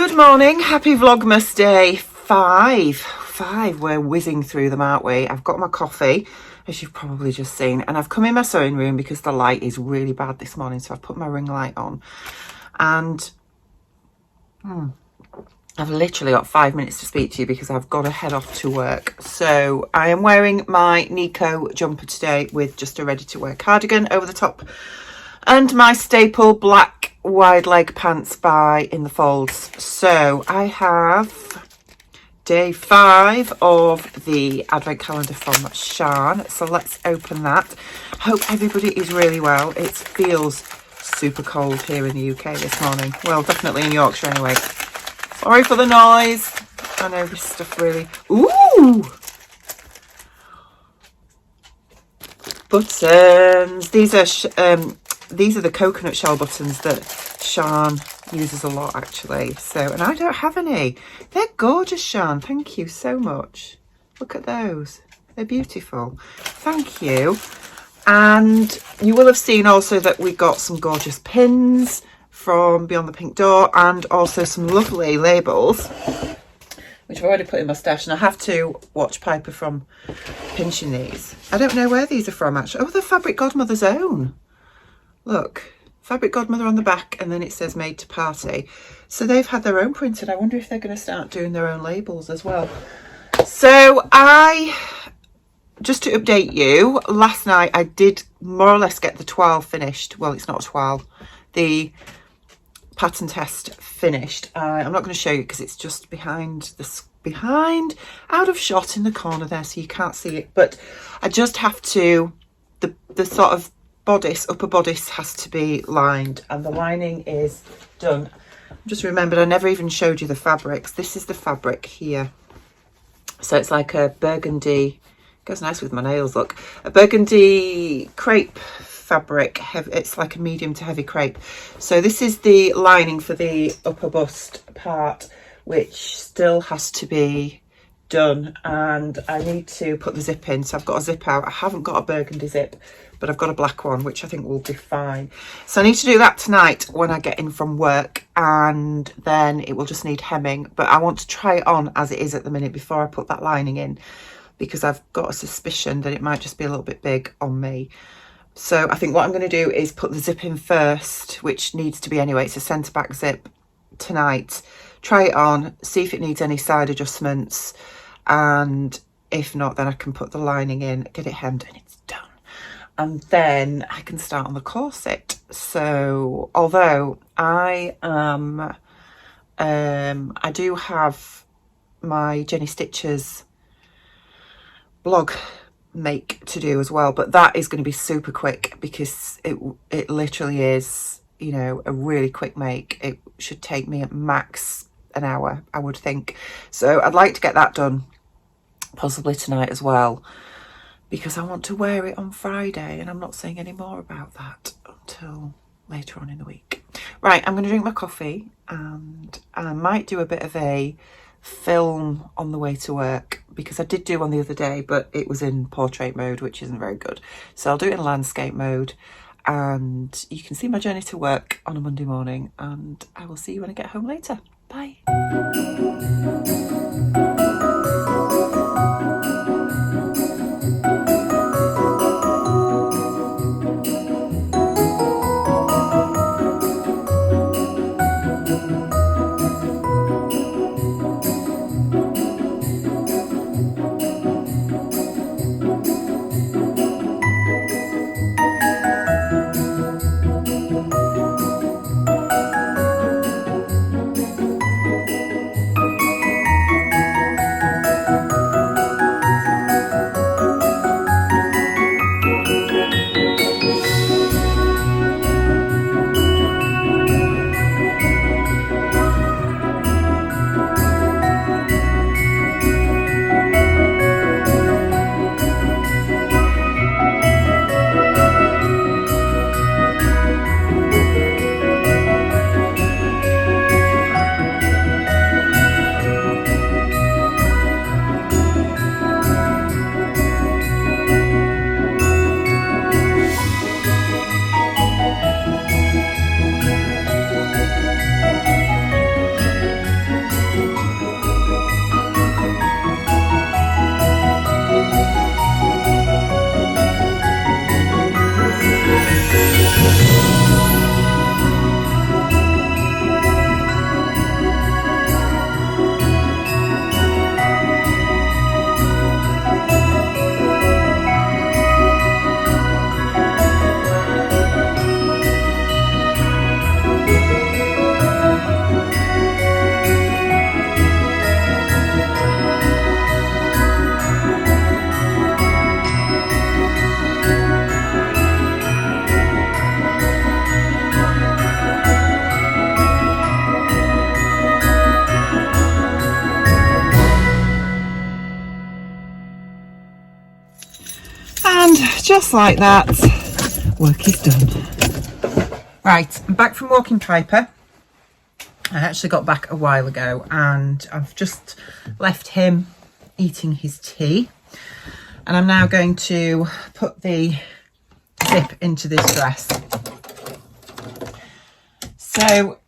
Good morning, happy Vlogmas day 5. We're whizzing through them, aren't we? I've got my coffee, as you've probably just seen, and I've come in my sewing room because the light is really bad this morning, so I've put my ring light on, and I've literally got 5 minutes to speak to you because I've got to head off to work. So I am wearing my Nico jumper today with just a ready-to-wear cardigan over the top and my staple black wide leg pants by In the Folds. So I have day 5 of the advent calendar from Shan. So let's open that. Hope everybody is really well. It feels super cold here in the UK this morning. Well, definitely in Yorkshire anyway. Sorry for the noise. I know this stuff really... Ooh! Buttons. These are the coconut shell buttons that Shan uses a lot, actually. So, and I don't have any. They're gorgeous, Shan. Thank you so much. Look at those. They're beautiful. Thank you. And you will have seen also that we got some gorgeous pins from Beyond the Pink Door, and also some lovely labels, which I've already put in my stash, and I have to watch Piper from pinching these. I don't know where these are from, actually. Oh, they're Fabric Godmother's own. Look, Fabric Godmother on the back, and then it says made to party. So they've had their own printed. I wonder if they're going to start doing their own labels as well. So just to update you, last night I did more or less get the toile finished. Well, it's not a toile. The pattern test finished. I'm not going to show you because it's just behind out of shot in the corner there, so you can't see it. But I just have to, the sort of bodice, upper bodice has to be lined, and the lining is done. Just remembered I never even showed you the fabrics. This is the fabric here. So it's like a burgundy, goes nice with my nails, look, a burgundy crepe fabric. It's like a medium to heavy crepe. So this is the lining for the upper bust part, which still has to be done, and I need to put the zip in. So I've got a zip out. I haven't got a burgundy zip, but I've got a black one, which I think will be fine. So I need to do that tonight when I get in from work, and then it will just need hemming. But I want to try it on as it is at the minute before I put that lining in, because I've got a suspicion that it might just be a little bit big on me. So I think what I'm going to do is put the zip in first, which needs to be anyway. It's a centre back zip tonight. Try it on, see if it needs any side adjustments, and if not, then I can put the lining in, get it hemmed, and it's done. And then I can start on the corset. So although I do have my Jenny Stitches blog make to do as well, but that is going to be super quick because it literally is, you know, a really quick make. It should take me at max an hour, I would think. So I'd like to get that done possibly tonight as well, because I want to wear it on Friday, and I'm not saying any more about that until later on in the week. Right, I'm going to drink my coffee, and I might do a bit of a film on the way to work, because I did do one the other day, but it was in portrait mode, which isn't very good. So I'll do it in landscape mode, and you can see my journey to work on a Monday morning, and I will see you when I get home later. Bye. just like that, work is done. Right, I'm back from walking Piper. I actually got back a while ago and I've just left him eating his tea. And I'm now going to put the zip into this dress. So,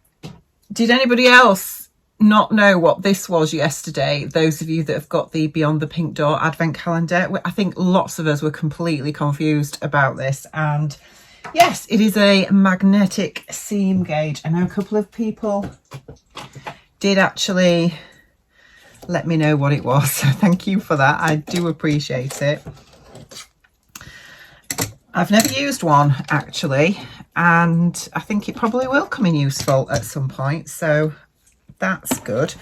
did anybody else not know what this was yesterday? Those of you that have got the Beyond the Pink Door advent calendar. I think lots of us were completely confused about this. And yes, it is a magnetic seam gauge. I know a couple of people did actually let me know what it was. So thank you for that. I do appreciate it. I've never used one actually, and I think it probably will come in useful at some point. So that's good.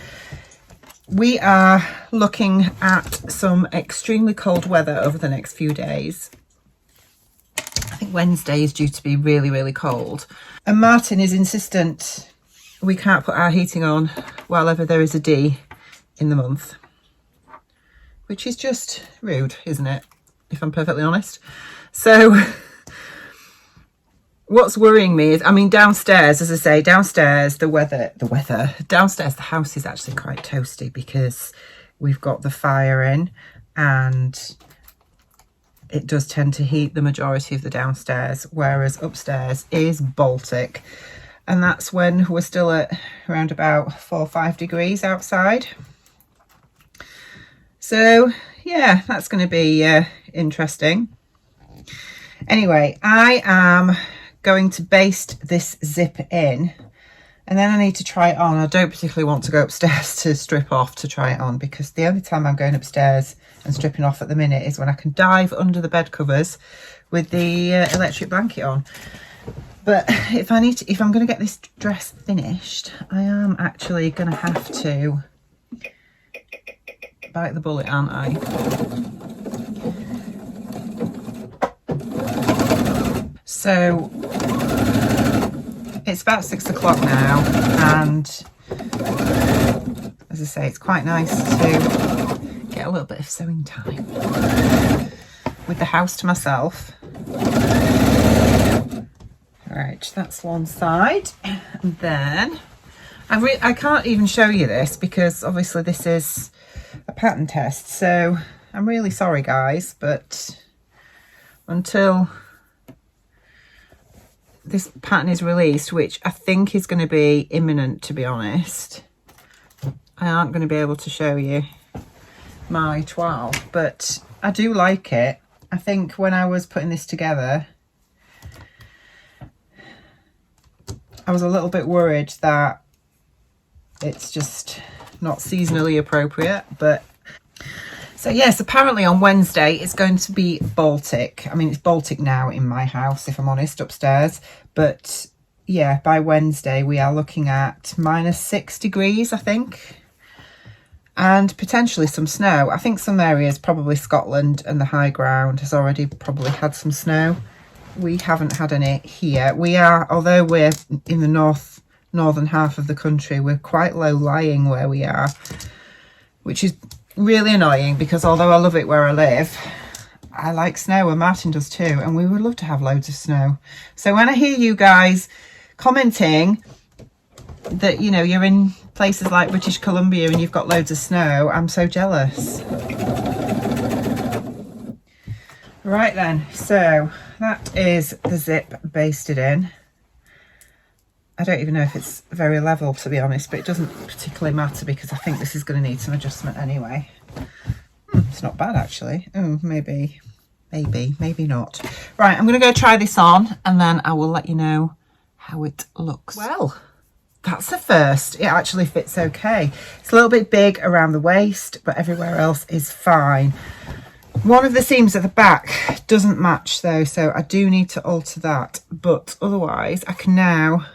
We are looking at some extremely cold weather over the next few days. I think Wednesday is due to be really, really cold. And Martin is insistent we can't put our heating on while ever there is a D in the month. Which is just rude, isn't it? If I'm perfectly honest. So, what's worrying me is, I mean, downstairs, as I say, downstairs, downstairs, the house is actually quite toasty because we've got the fire in and it does tend to heat the majority of the downstairs, whereas upstairs is Baltic. And that's when we're still at around about 4 or 5 degrees outside. So, yeah, that's going to be interesting. Anyway, I am going to baste this zip in and then I need to try it on. I don't particularly want to go upstairs to strip off to try it on because the only time I'm going upstairs and stripping off at the minute is when I can dive under the bed covers with the electric blanket on. But if I'm going to get this dress finished, I am actually going to have to bite the bullet, aren't I? So it's about 6 o'clock now, and as I say, it's quite nice to get a little bit of sewing time with the house to myself. Right, that's one side, and then I can't even show you this because obviously this is a pattern test, so I'm really sorry guys, but until this pattern is released, which I think is going to be imminent, to be honest, I aren't going to be able to show you my toile, but I do like it. I think when I was putting this together, I was a little bit worried that it's just not seasonally appropriate, but so yes, apparently on Wednesday it's going to be Baltic. I mean, it's Baltic now in my house, if I'm honest, upstairs, but yeah, by Wednesday we are looking at -6 degrees, I think, and potentially some snow. I think some areas, probably Scotland and the high ground, has already probably had some snow. We haven't had any here. We are, although we're in the northern half of the country, we're quite low lying where we are, which is really annoying because although I love it where I live, I like snow, and Martin does too, and we would love to have loads of snow. So when I hear you guys commenting that, you know, you're in places like British Columbia and you've got loads of snow, I'm so jealous. Right then, so that is the zip basted in. I don't even know if it's very level, to be honest, but it doesn't particularly matter because I think this is going to need some adjustment anyway. It's not bad actually. Oh, maybe not. Right, I'm going to go try this on and then I will let you know how it looks. Well, that's the first. It actually fits okay. It's a little bit big around the waist, but everywhere else is fine. One of the seams at the back doesn't match though, so I do need to alter that, but otherwise I can now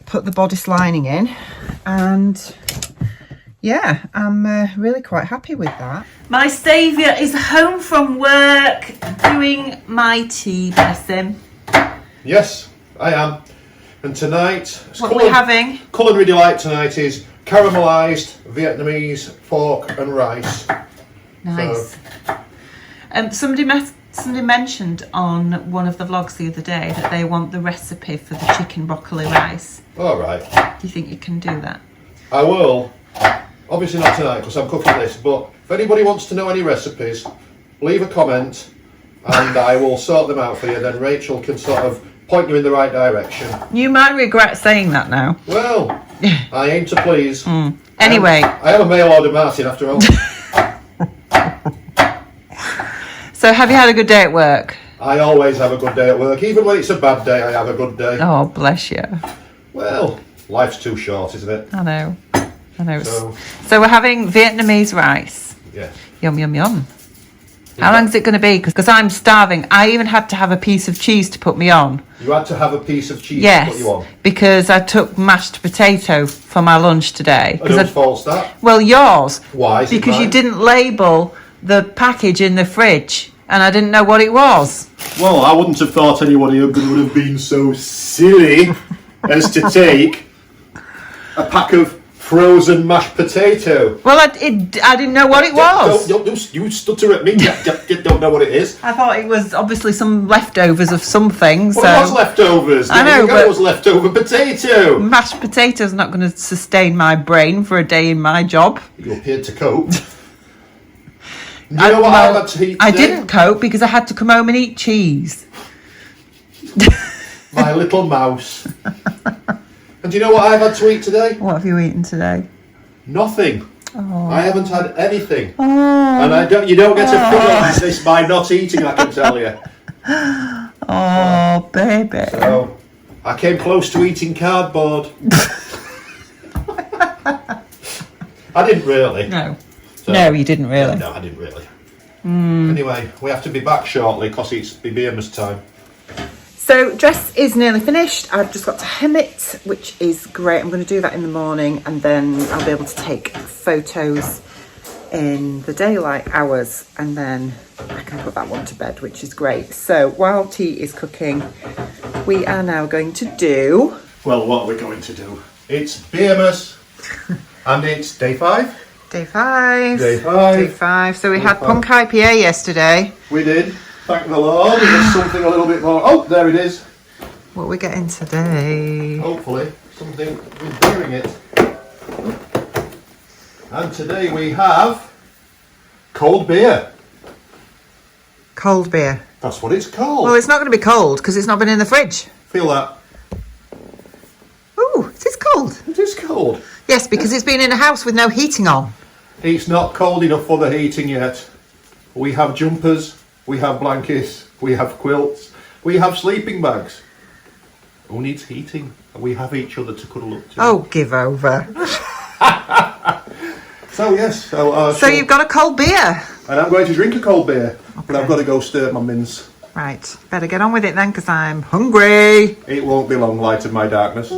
put the bodice lining in, and yeah, I'm really quite happy with that. My saviour is home from work doing my tea, bless him. Yes, I am. And tonight, what are we having? Culinary delight tonight is caramelised Vietnamese pork and rice. Nice. So, somebody Somebody mentioned on one of the vlogs the other day that they want the recipe for the chicken broccoli rice. All right. Do you think you can do that? I will. Obviously not tonight because I'm cooking this, but if anybody wants to know any recipes, leave a comment and I will sort them out for you. Then Rachel can sort of point you in the right direction. You might regret saying that now. Well, I aim to please. Anyway. I am a mail order Martin after all. So have you had a good day at work? I always have a good day at work. Even when it's a bad day, I have a good day. Oh, bless you. Well, life's too short, isn't it? I know. So we're having Vietnamese rice. Yeah. Yum, yum, yum. How long is it going to be? Because I'm starving. I even had to have a piece of cheese to put me on. You had to have a piece of cheese to put you on? Because I took mashed potato for my lunch today. Whose fault's that? Well, yours. Why is it Because mine? you didn't label the package in the fridge and I didn't know what it was. Well, I wouldn't have thought anybody would have been so silly as to take a pack of frozen mashed potato. Well, I didn't know what it was. You stutter at me. You don't know what it is. I thought it was obviously some leftovers of something. Well, so it was leftovers. I know, but it was leftover potato. Mashed potato's not going to sustain my brain for a day in my job. You appeared to cope. Do you know what I had to eat today? I didn't cope because I had to come home and eat cheese. My little mouse. And do you know what I've had to eat today? What have you eaten today? Nothing. Oh. I haven't had anything. Oh. And you don't get a feel like this by not eating, I can tell you. Oh, baby. So, I came close to eating cardboard. I didn't really. No. No, you didn't really. No, I didn't really. Anyway, we have to be back shortly because it's BBM's time. So dress is nearly finished. I've just got to hem it, which is great. I'm going to do that in the morning and then I'll be able to take photos in the daylight hours and then I can put that one to bed, which is great. So while tea is cooking, we are now going to do... Well, what are we going to do? It's BMS and it's day 5. Day 5. Day 5. Day 5. So we had Punk IPA yesterday. We did. Thank the Lord. There's something a little bit more. Oh, there it is. What are we getting today? Hopefully, something with beer in it. And today we have cold beer. Cold beer. That's what it's called. Well, it's not going to be cold because it's not been in the fridge. Feel that? Ooh, it is cold. It is cold. Yes, because it's been in a house with no heating on. It's not cold enough for the heating yet. We have jumpers, we have blankets, we have quilts, we have sleeping bags. Who needs heating? We have each other to cuddle up to. Oh, give over. So yes, so you've got a cold beer. And I'm going to drink a cold beer, but I've got to go stir my mince. Right, better get on with it then, because I'm hungry. It won't be long, light of my darkness.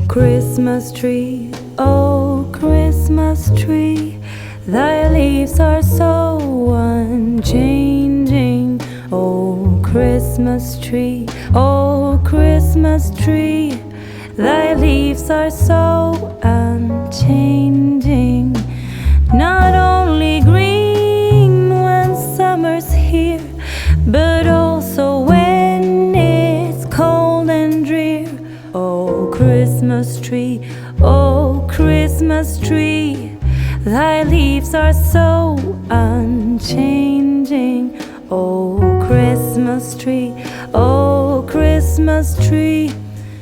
Christmas tree, oh Christmas tree, thy leaves are so unchanging. Oh Christmas tree, thy leaves are so unchanging. Not only green when summer's here, but also when it's cold and drear. Oh Christmas tree, thy leaves are so unchanging. Oh Christmas tree,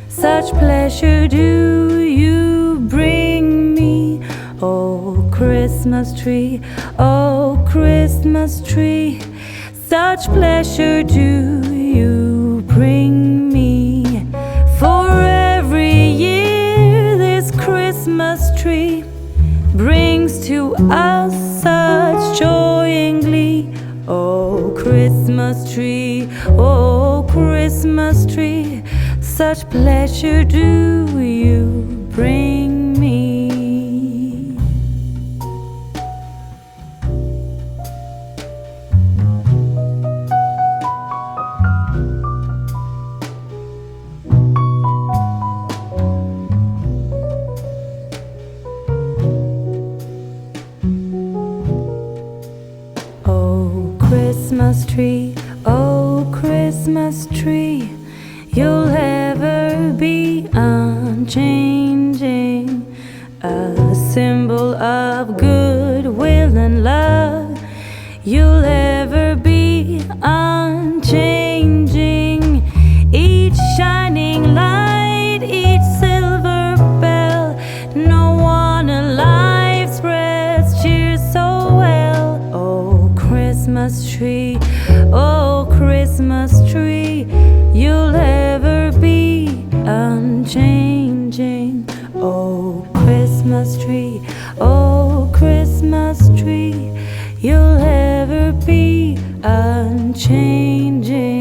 such pleasure do you bring me. Oh Christmas tree, such pleasure do you bring me. For every year this Christmas tree brings to us such joy and glee. Oh Christmas tree, such pleasure do you bring me. Oh, Christmas tree, oh, Christmas tree, you'll ever be unchanging, a symbol of goodwill and love. You'll ever be unchanging, each shining light, each silver bell. No one alive spreads cheer so well. Oh, Christmas tree, oh, Christmas tree, you'll ever be unchanging. Oh, Christmas tree, oh, Christmas tree, you'll ever be unchanging.